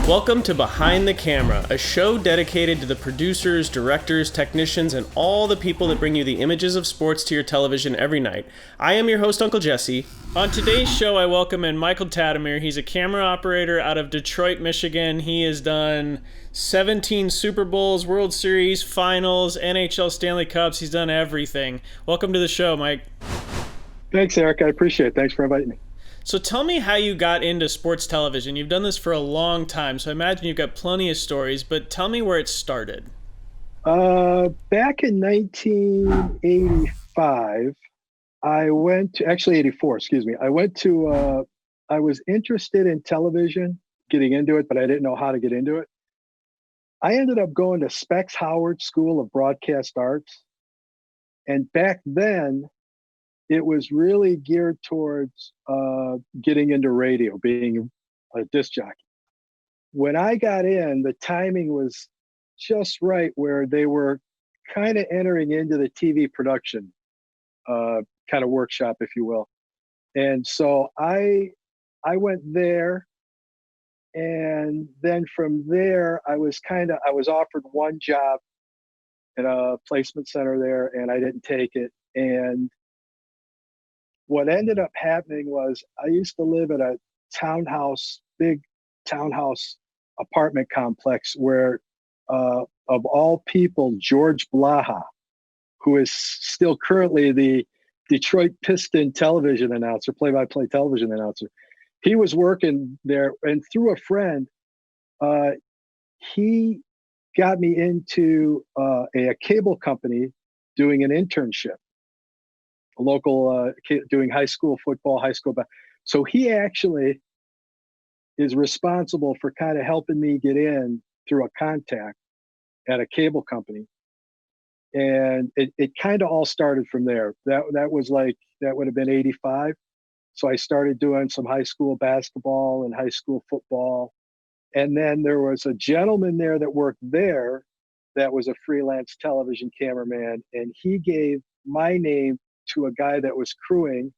Welcome to Behind the Camera, a show dedicated to the producers, directors, technicians, and all the people that bring you the images of sports to your television every night. I am your host, Uncle Jesse. On today's show, I welcome in Michael Tatomir. He's a camera operator out of Detroit, Michigan. He has done 17 Super Bowls, World Series, Finals, NHL Stanley Cups. He's done everything. Welcome to the show, Mike. Thanks, Eric. I appreciate it. Thanks for inviting me. So tell me how you got into sports television. You've done this for a long time, so I imagine you've got plenty of stories, but tell me where it started. Back in 1985, I went to, actually 84, excuse me. I was interested in television, getting into it, but I didn't know how to get into it. I ended up going to Specs Howard School of Broadcast Arts. And back then, it was really geared towards getting into radio, being a disc jockey. When I got in, the timing was just right where they were kind of entering into the TV production kind of workshop, if you will. And so I went there, and then from there I was offered one job at a placement center there, and I didn't take it. And what ended up happening was I used to live at a big townhouse apartment complex where, of all people, George Blaha, who is still currently the Detroit Piston television announcer, play-by-play television announcer, he was working there. And through a friend, he got me into a cable company doing an internship. A local doing high school football, so he actually is responsible for kind of helping me get in through a contact at a cable company, and it kind of all started from there. That would have been 85. So I started doing some high school basketball and high school football, and then there was a gentleman there that worked there that was a freelance television cameraman, and he gave my name to a guy that was crewing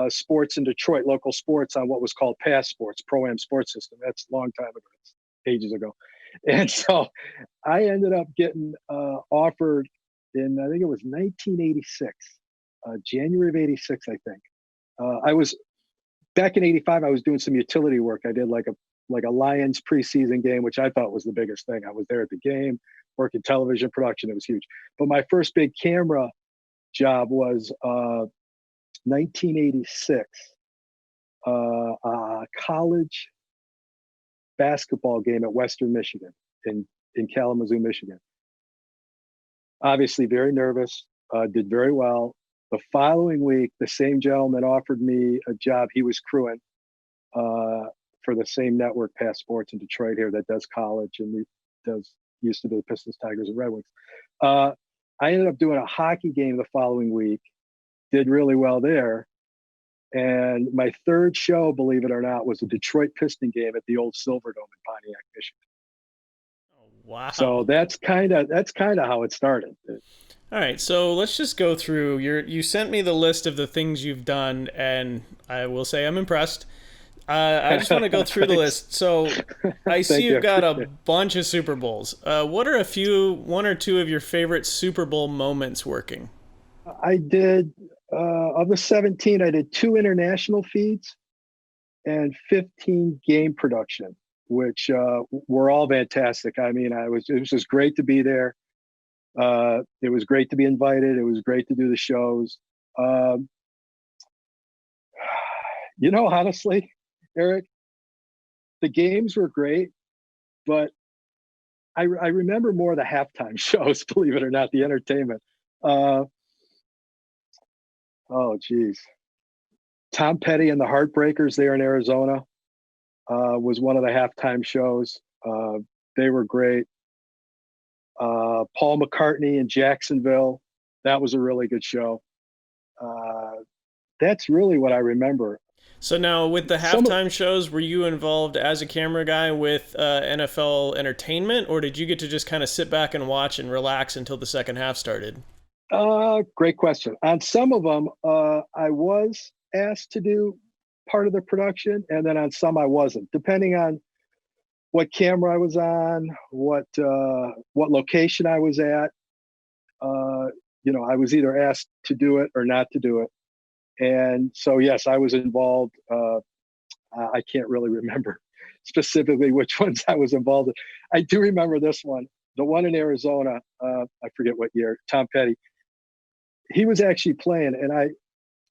sports in Detroit, local sports on what was called Pass Sports, Pro-Am Sports System. That's a long time ago, that's ages ago. And so I ended up getting offered in, I think it was 1986, January of 86, I think. I was, back in 85, I was doing some utility work. I did like a Lions preseason game, which I thought was the biggest thing. I was there at the game, working television production. It was huge. But my first big camera job was 1986, a college basketball game at Western Michigan in Kalamazoo, Michigan. Obviously very nervous, did very well. The following week, the same gentleman offered me a job. He was crewing for the same network, Pass Sports, in Detroit here, that does college and used to do the Pistons, Tigers, and Red Wings. I ended up doing a hockey game the following week, did really well there. And my third show, believe it or not, was a Detroit Piston game at the old Silverdome in Pontiac, Michigan. Oh, wow. So that's kind of how it started. All right, so let's just go through you sent me the list of the things you've done, and I will say I'm impressed. I just want to go through the list. So I see you've got a bunch of Super Bowls. What are one or two of your favorite Super Bowl moments working? I did, of the 17, I did 2 international feeds and 15 game production, which were all fantastic. I mean, it was just great to be there. It was great to be invited. It was great to do the shows. Honestly, Eric, the games were great, but I remember more the halftime shows, believe it or not, the entertainment. Tom Petty and the Heartbreakers there in Arizona was one of the halftime shows. They were great. Paul McCartney in Jacksonville, that was a really good show. That's really what I remember. So now, with the halftime shows, were you involved as a camera guy with NFL entertainment, or did you get to just kind of sit back and watch and relax until the second half started? Great question. On some of them, I was asked to do part of the production, and then on some I wasn't, depending on what camera I was on, what location I was at. Uh, I was either asked to do it or not to do it. And so, yes, I was involved. I can't really remember specifically which ones I was involved in. I do remember this one, the one in Arizona. I forget what year. Tom Petty. He was actually playing, and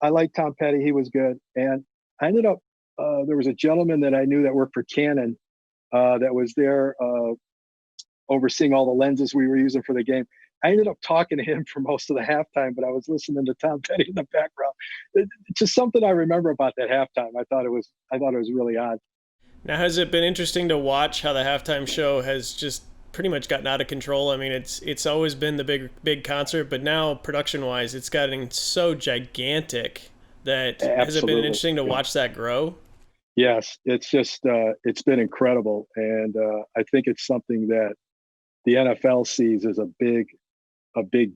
I liked Tom Petty. He was good, and I ended up. There was a gentleman that I knew that worked for Canon that was there overseeing all the lenses we were using for the game. I ended up talking to him for most of the halftime, but I was listening to Tom Petty in the background. It's just something I remember about that halftime. I thought it was really odd. Now, has it been interesting to watch how the halftime show has just pretty much gotten out of control? I mean, it's always been the big concert, but now production wise, it's gotten so gigantic that has it been Absolutely, interesting to yeah. watch that grow? Yes, it's just it's been incredible, and I think it's something that the NFL sees as a big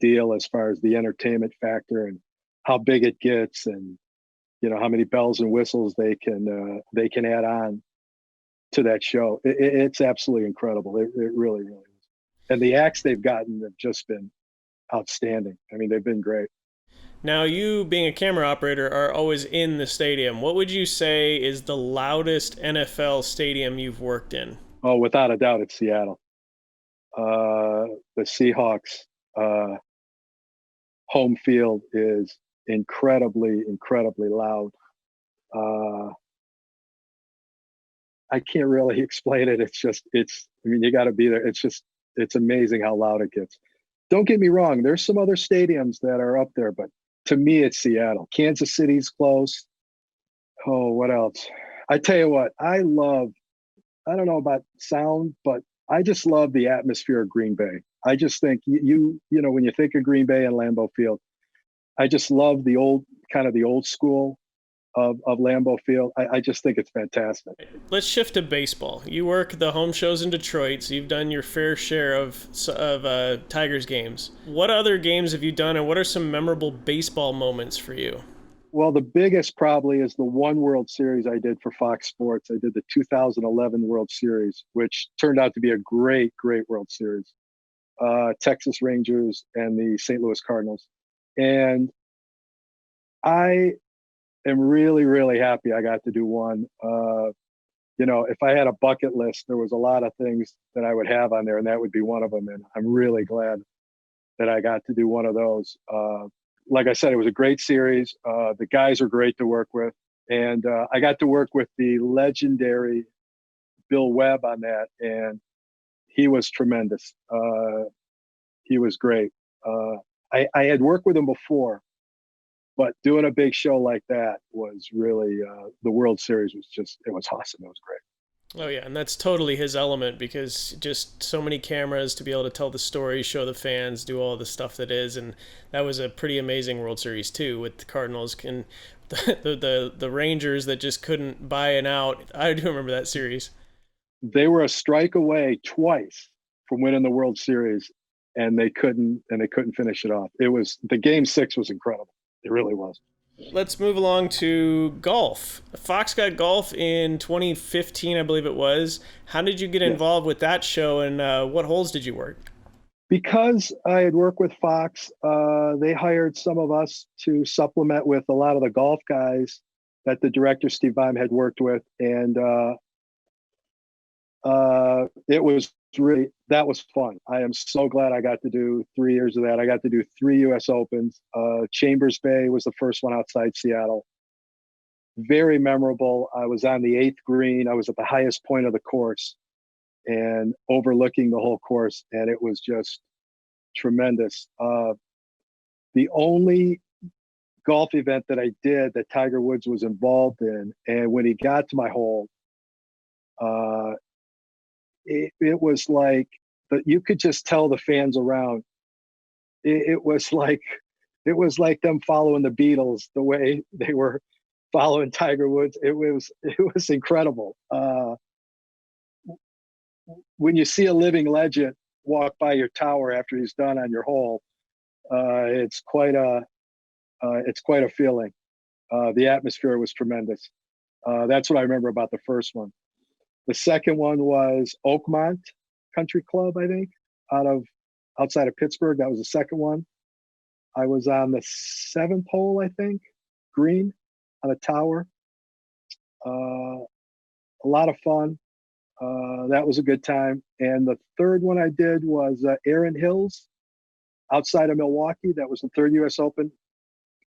deal as far as the entertainment factor and how big it gets, and how many bells and whistles they can add on to that show. It's absolutely incredible. It really, really is. And the acts they've gotten have just been outstanding. I mean, they've been great. Now, you being a camera operator are always in the stadium. What would you say is the loudest NFL stadium you've worked in? Oh, without a doubt, it's Seattle. The Seahawks uh, home field is incredibly, incredibly loud. Uh, I can't really explain it. I mean, you got to be there. It's amazing how loud it gets. Don't get me wrong. There's some other stadiums that are up there, but to me, it's Seattle. Kansas City's close. Oh, what else? I tell you what, I don't know about sound, but I just love the atmosphere of Green Bay. I just think when you think of Green Bay and Lambeau Field, I just love the old school of Lambeau Field. I just think it's fantastic. Let's shift to baseball. You work the home shows in Detroit, so you've done your fair share of Tigers games. What other games have you done, and what are some memorable baseball moments for you? Well, the biggest probably is the one World Series I did for Fox Sports. I did the 2011 World Series, which turned out to be a great, great World Series. Texas Rangers and the St. Louis Cardinals. And I am really, really happy I got to do one. If I had a bucket list, there was a lot of things that I would have on there, and that would be one of them. And I'm really glad that I got to do one of those. Like I said, it was a great series. The guys were great to work with. And I got to work with the legendary Bill Webb on that, and he was tremendous. He was great. I had worked with him before, but doing a big show like that was really the World Series it was awesome. It was great. Oh yeah, and that's totally his element because just so many cameras to be able to tell the story, show the fans, do all the stuff that is, and that was a pretty amazing World Series too with the Cardinals and the Rangers that just couldn't buy an out. I do remember that series. They were a strike away twice from winning the World Series, and they couldn't finish it off. It was the Game 6 was incredible. It really was. Let's move along to golf. Fox got golf in 2015, I believe it was. How did you get Yes. involved with that show, and what holes did you work? Because I had worked with Fox, they hired some of us to supplement with a lot of the golf guys that the director Steve Bime had worked with, and it was really that was fun. I am so glad I got to do 3 years of that. I got to do three U.S. Opens. Chambers Bay was the first one outside Seattle. Very memorable. I was on the eighth green. I was at the highest point of the course and overlooking the whole course, and it was just tremendous. The only golf event that I did that Tiger Woods was involved in, and when he got to my hole, uh, it was like that you could just tell the fans around. It was like them following the Beatles the way they were following Tiger Woods. It was incredible. When you see a living legend walk by your tower after he's done on your hole, it's quite a feeling. The atmosphere was tremendous. That's what I remember about the first one. The second one was Oakmont Country Club, I think, out of outside of Pittsburgh. That was the second one. I was on the seventh hole, I think, green on a tower. A lot of fun. That was a good time. And the third one I did was Erin Hills outside of Milwaukee. That was the third U.S. Open.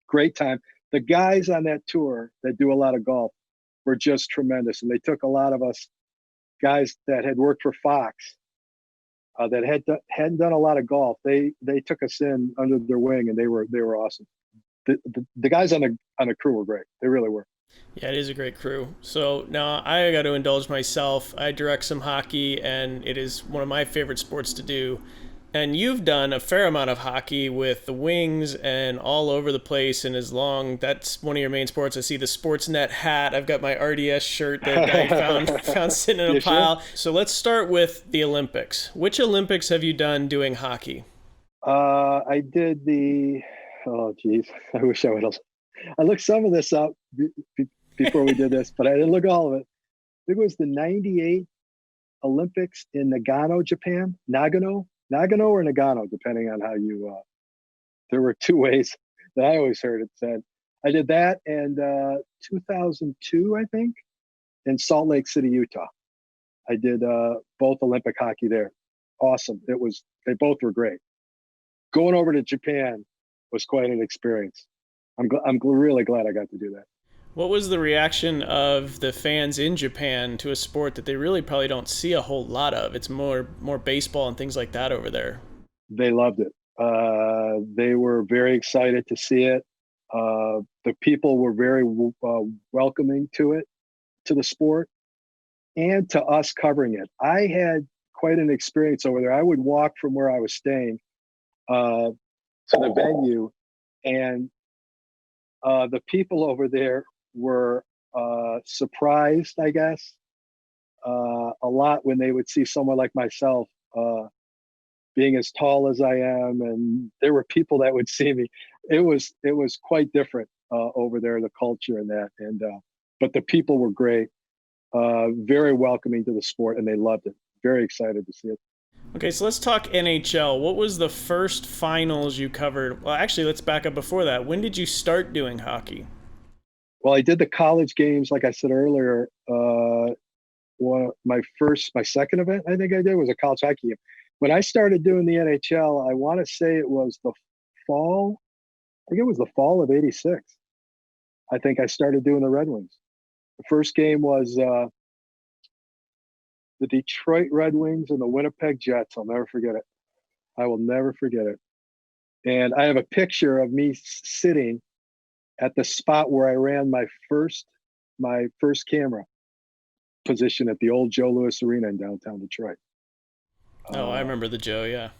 Great time. The guys on that tour that do a lot of golf were just tremendous. And they took a lot of us guys that had worked for Fox that hadn't done a lot of golf. They took us in under their wing, and they were awesome. The guys on the crew were great. They really were. Yeah, it is a great crew. So now I got to indulge myself. I direct some hockey, and it is one of my favorite sports to do. And you've done a fair amount of hockey with the Wings and all over the place. And as long that's one of your main sports, I see the Sportsnet hat. I've got my RDS shirt that I found sitting in a pile. Sure? So let's start with the Olympics. Which Olympics have you done doing hockey? I did the. Oh, geez, I wish I would have. I looked some of this up before we did this, but I didn't look all of it. I think it was the '98 Olympics in Nagano, Japan. Nagano or Nagano, depending on how you. There were two ways that I always heard it said. I did that, and 2002, I think, in Salt Lake City, Utah. I did both Olympic hockey there. Awesome. They both were great. Going over to Japan was quite an experience. I'm really glad I got to do that. What was the reaction of the fans in Japan to a sport that they really probably don't see a whole lot of? It's more baseball and things like that over there. They loved it. They were very excited to see it. The people were very welcoming to the sport, and to us covering it. I had quite an experience over there. I would walk from where I was staying to the venue, and the people over there were surprised, I guess, a lot when they would see someone like myself being as tall as I am, and there were people that would see me. It was quite different over there, the culture and that, and but the people were great, very welcoming to the sport, and they loved it. Very excited to see it. Okay, so let's talk NHL. What was the first finals you covered? Well, actually, let's back up before that. When did you start doing hockey? Well, I did the college games, like I said earlier. My second event I think I did was a college hockey game. When I started doing the NHL, I want to say it was the fall. I think it was the fall of '86. I think I started doing the Red Wings. The first game was the Detroit Red Wings and the Winnipeg Jets. I'll never forget it. I will never forget it. And I have a picture of me sitting at the spot where I ran my first camera position at the old Joe Louis Arena in downtown Detroit. Oh, I remember the Joe. Yeah.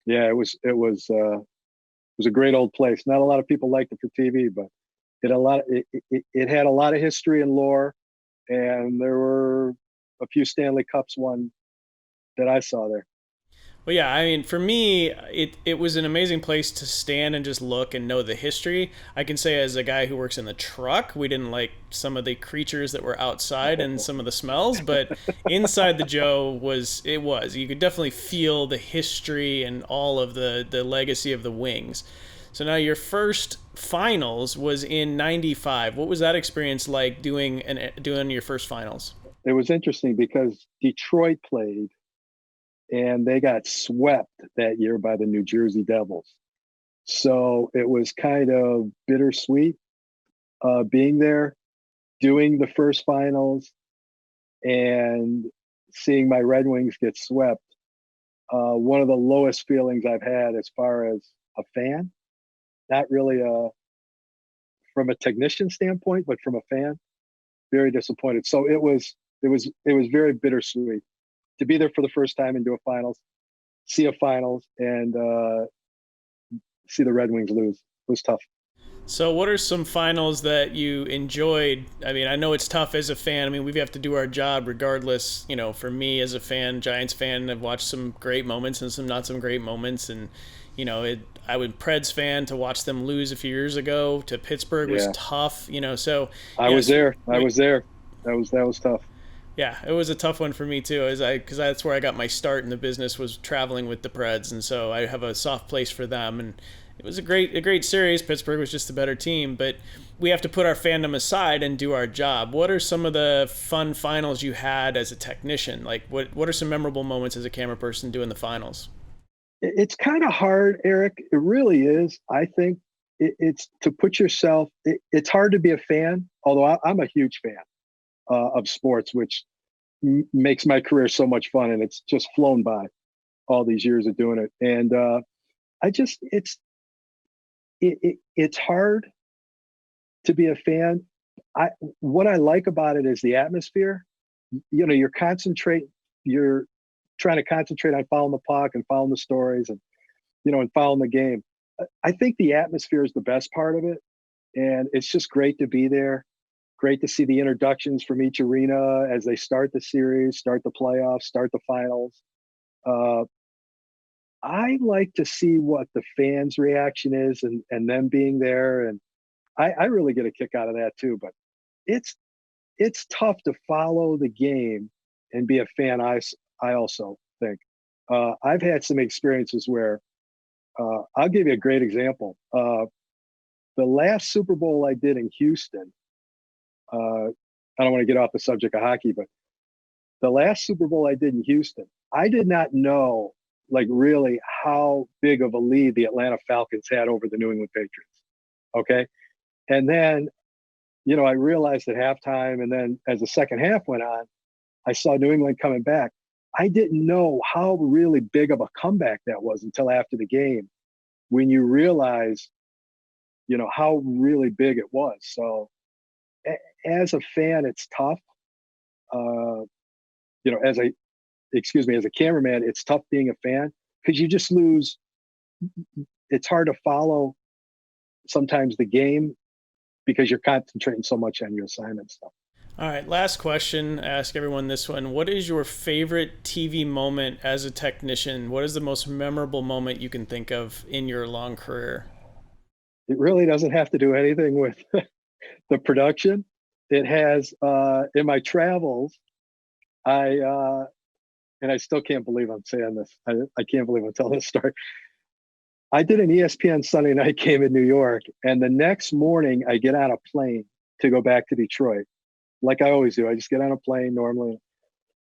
Yeah, it was a great old place. Not a lot of people liked it for TV, but it had a lot of history and lore, and there were a few Stanley Cups won that I saw there. Well, yeah, I mean, for me, it was an amazing place to stand and just look and know the history. I can say as a guy who works in the truck, we didn't like some of the creatures that were outside and some of the smells, but inside the Joe you could definitely feel the history and all of the legacy of the Wings. So now your first finals was in '95. What was that experience like doing your first finals? It was interesting because Detroit played, and they got swept that year by the New Jersey Devils. So it was kind of bittersweet being there, doing the first finals, and seeing my Red Wings get swept. One of the lowest feelings I've had as far as a fan, not really from a technician standpoint, but from a fan, very disappointed. So it was very bittersweet to be there for the first time and do a finals, see a finals, and see the Red Wings lose. It was tough. So what are some finals that you enjoyed? I mean, I know it's tough as a fan. I mean, we have to do our job regardless. You know, for me as a fan, Giants fan, I've watched some great moments and some not some great moments. And, you know, I was Preds fan. To watch them lose a few years ago to Pittsburgh was tough, you know. So I was there. That was tough. Yeah, it was a tough one for me too, because that's where I got my start in the business, was traveling with the Preds, and so I have a soft place for them. And it was a great series. Pittsburgh was just a better team, but we have to put our fandom aside and do our job. What are some of the fun finals you had as a technician? Like, what are some memorable moments as a camera person doing the finals? It's kind of hard, Eric. It really is. I think it's to put yourself. It's hard to be a fan, although I'm a huge fan of sports, which makes my career so much fun, and it's just flown by all these years of doing it. And I just it's hard to be a fan. I What I like about it is the atmosphere. You know, you're trying to concentrate on following the puck and following the stories, and and following the game. I think the atmosphere is the best part of it, and it's just great to be there. Great to see the introductions from each arena as they start the series, start the playoffs, start the finals. Uh, I like to see what the fans' reaction is, and them being there, and I really get a kick out of that too. But it's it's tough to follow the game and be a fan. I also think I've had some experiences where I'll give you a great example. The last Super Bowl I did in Houston. I don't want to get off the subject of hockey, but the last Super Bowl I did in Houston, I did not know, like, really how big of a lead the Atlanta Falcons had over the New England Patriots. Okay. And then, I realized at halftime, and then as the second half went on, I saw New England coming back. I didn't know how really big of a comeback that was until after the game, when you realize, how really big it was. So as a fan, it's tough. Uh, as a excuse me, as a cameraman, it's tough being a fan because you just lose. It's hard to follow sometimes the game because you're concentrating so much on your assignment stuff. All right, last question. Ask everyone this one. What is your favorite TV moment as a technician? What is the most memorable moment you can think of in your long career? It really doesn't have to do anything with the production. It has in my travels. I and I still can't believe I'm saying this. I can't believe I'm telling this story. I did an ESPN Sunday night game in New York, and the next morning I get on a plane to go back to Detroit, like I always do. I just get on a plane normally,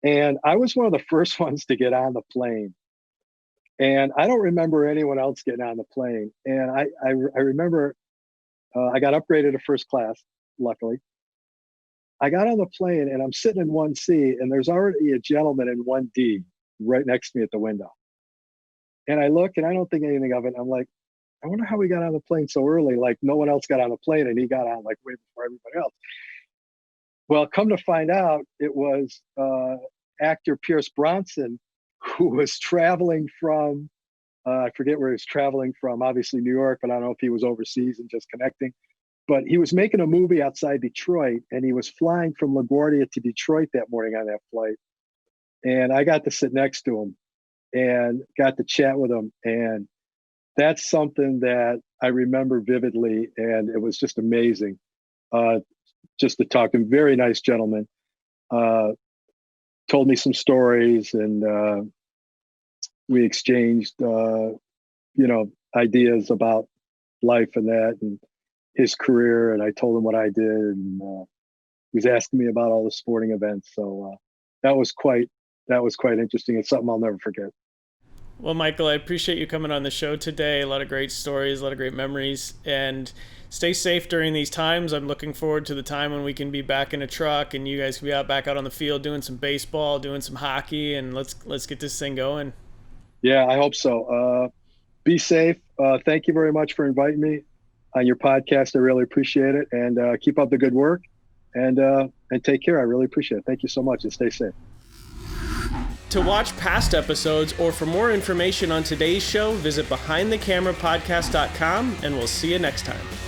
and I was one of the first ones to get on the plane. And I don't remember anyone else getting on the plane. And I remember I got upgraded to first class, luckily. I got on the plane and I'm sitting in 1C, and there's already a gentleman in 1D right next to me at the window. And I look and I don't think anything of it. I'm like, I wonder how we got on the plane so early. Like, no one else got on the plane and he got on like way before everybody else. Well, come to find out, it was actor Pierce Bronson, who was traveling from, I forget where he was traveling from, obviously New York, but I don't know if he was overseas and just connecting. But he was making a movie outside Detroit, and he was flying from LaGuardia to Detroit that morning on that flight. And I got to sit next to him and got to chat with him. And that's something that I remember vividly. And it was just amazing just to talk to him. Very nice gentleman. Told me some stories, and we exchanged, ideas about life and that, and his career. And I told him what I did, and he was asking me about all the sporting events. So that was quite interesting. It's something I'll never forget. Well, Michael, I appreciate you coming on the show today. A lot of great stories, a lot of great memories, and stay safe during these times. I'm looking forward to the time when we can be back in a truck and you guys can be back out on the field doing some baseball, doing some hockey, and let's get this thing going. Yeah, I hope so. Be safe. Thank you very much for inviting me on your podcast. I really appreciate it, and keep up the good work, and take care. I really appreciate it. Thank you so much, and stay safe. To watch past episodes or for more information on today's show, visit behindthecamerapodcast.com, and we'll see you next time.